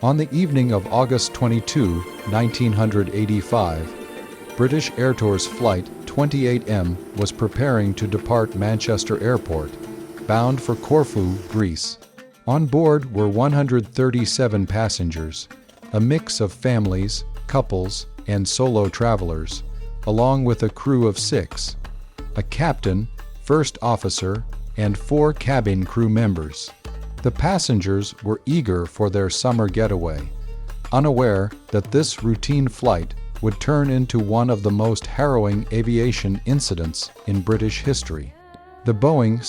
On the evening of August 22, 1985, British Airtours Flight 28M was preparing to depart Manchester Airport, bound for Corfu, Greece. On board were 137 passengers, a mix of families, couples, and solo travelers, along with a crew of 6, a captain, first officer, and 4 cabin crew members. The passengers were eager for their summer getaway, unaware that this routine flight would turn into one of the most harrowing aviation incidents in British history. The Boeing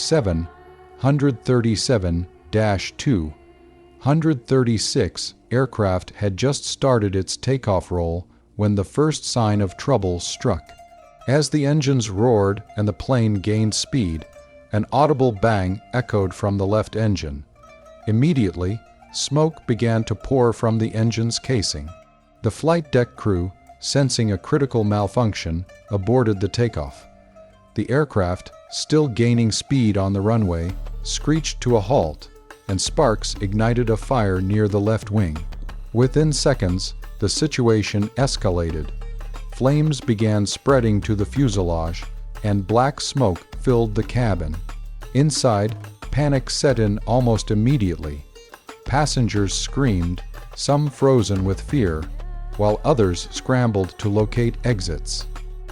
737-236 aircraft had just started its takeoff roll when the first sign of trouble struck. As the engines roared and the plane gained speed, an audible bang echoed from the left engine. Immediately, smoke began to pour from the engine's casing. The flight deck crew, sensing a critical malfunction, aborted the takeoff. The aircraft, still gaining speed on the runway, screeched to a halt, and sparks ignited a fire near the left wing. Within seconds, the situation escalated. Flames began spreading to the fuselage, and black smoke filled the cabin. Inside, panic set in almost immediately. Passengers screamed, some frozen with fear, while others scrambled to locate exits.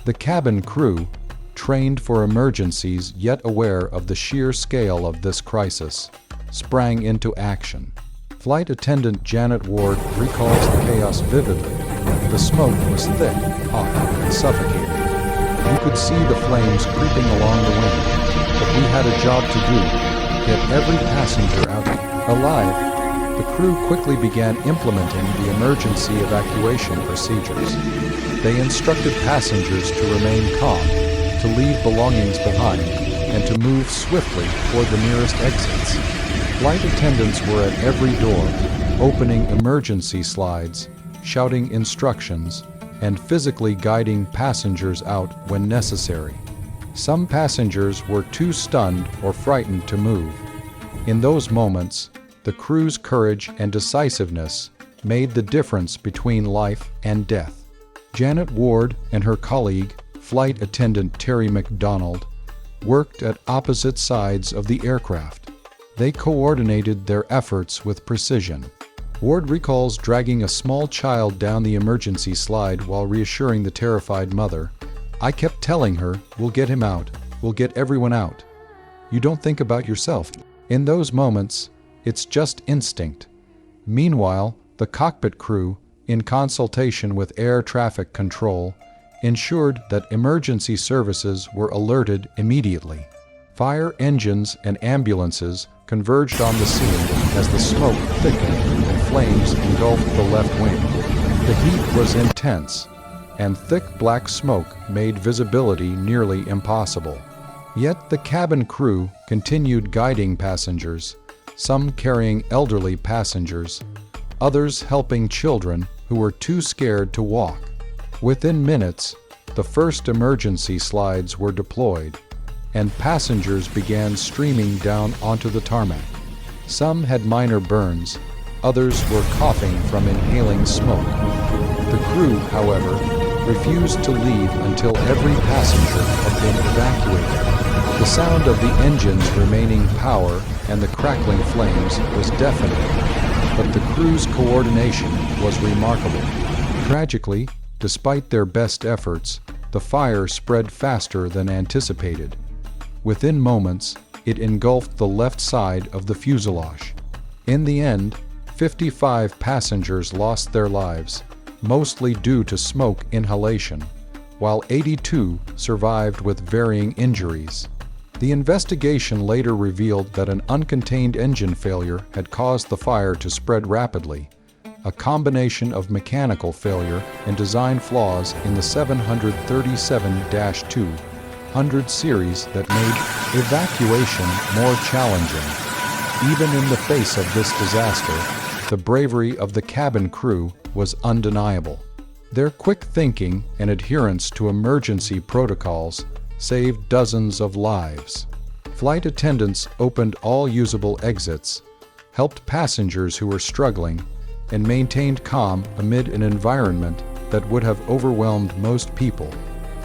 The cabin crew, trained for emergencies yet aware of the sheer scale of this crisis, sprang into action. Flight attendant Janet Ward recalls the chaos vividly. The smoke was thick, hot, and suffocating. You could see the flames creeping along the wing, but we had a job to do: get every passenger out alive. The crew quickly began implementing the emergency evacuation procedures. They instructed passengers to remain calm, to leave belongings behind, and to move swiftly toward the nearest exits. Flight attendants were at every door, opening emergency slides, shouting instructions, and physically guiding passengers out when necessary. Some passengers were too stunned or frightened to move. In those moments, the crew's courage and decisiveness made the difference between life and death. Janet Ward and her colleague, flight attendant Terry McDonald, worked at opposite sides of the aircraft. They coordinated their efforts with precision. Ward recalls dragging a small child down the emergency slide while reassuring the terrified mother. "I kept telling her, we'll get him out, we'll get everyone out. You don't think about yourself." In those moments, it's just instinct. Meanwhile, the cockpit crew, in consultation with air traffic control, ensured that emergency services were alerted immediately. Fire engines and ambulances converged on the scene as the smoke thickened and flames engulfed the left wing. The heat was intense, and thick black smoke made visibility nearly impossible. Yet the cabin crew continued guiding passengers, some carrying elderly passengers, others helping children who were too scared to walk. Within minutes, the first emergency slides were deployed, and passengers began streaming down onto the tarmac. Some had minor burns, others were coughing from inhaling smoke. The crew, however, refused to leave until every passenger had been evacuated. The sound of the engines remaining power and the crackling flames was deafening, but the crew's coordination was remarkable. Tragically, despite their best efforts, the fire spread faster than anticipated. Within moments, it engulfed the left side of the fuselage. In the end, 55 passengers lost their lives, mostly due to smoke inhalation, while 82 survived with varying injuries. The investigation later revealed that an uncontained engine failure had caused the fire to spread rapidly, a combination of mechanical failure and design flaws in the 737-200 series that made evacuation more challenging. Even in the face of this disaster, the bravery of the cabin crew was undeniable. Their quick thinking and adherence to emergency protocols saved dozens of lives. Flight attendants opened all usable exits, helped passengers who were struggling, and maintained calm amid an environment that would have overwhelmed most people.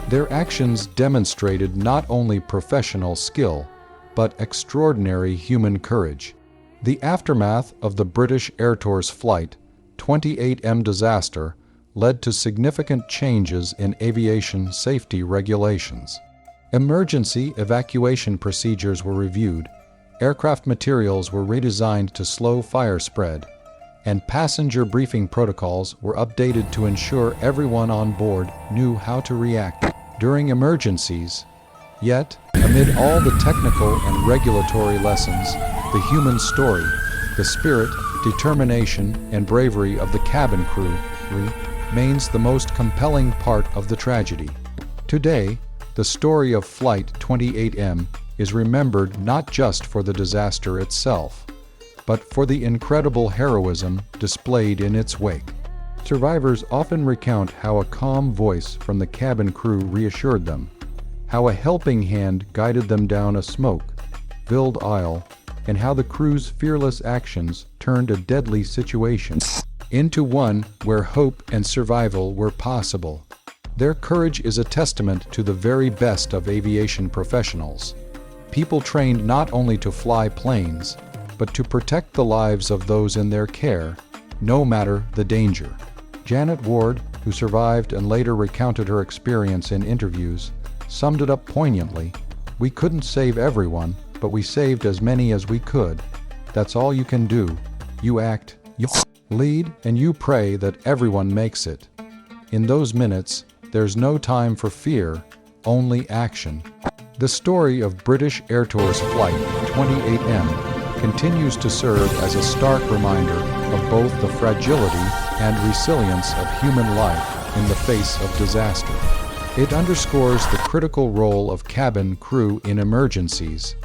Their actions demonstrated not only professional skill, but extraordinary human courage. The aftermath of the British Airtours Flight 28M disaster led to significant changes in aviation safety regulations. Emergency evacuation procedures were reviewed, aircraft materials were redesigned to slow fire spread, and passenger briefing protocols were updated to ensure everyone on board knew how to react during emergencies. Yet, amid all the technical and regulatory lessons, the human story, the spirit, determination, and bravery of the cabin crew remains the most compelling part of the tragedy. Today, the story of Flight 28M is remembered not just for the disaster itself, but for the incredible heroism displayed in its wake. Survivors often recount how a calm voice from the cabin crew reassured them, how a helping hand guided them down a smoke-filled aisle, and how the crew's fearless actions turned a deadly situation into one where hope and survival were possible. Their courage is a testament to the very best of aviation professionals, people trained not only to fly planes, but to protect the lives of those in their care, no matter the danger. Janet Ward, who survived and later recounted her experience in interviews, summed it up poignantly. "We couldn't save everyone, but we saved as many as we could. That's all you can do. You act, you lead, and you pray that everyone makes it. In those minutes, there's no time for fear, only action." The story of British Airtours Flight 28M continues to serve as a stark reminder of both the fragility and resilience of human life in the face of disaster. It underscores the critical role of cabin crew in emergencies,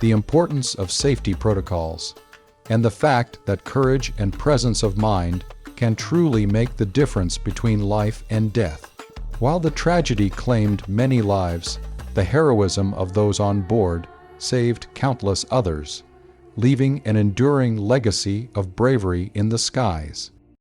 the importance of safety protocols, and the fact that courage and presence of mind can truly make the difference between life and death. While the tragedy claimed many lives, the heroism of those on board saved countless others, leaving an enduring legacy of bravery in the skies.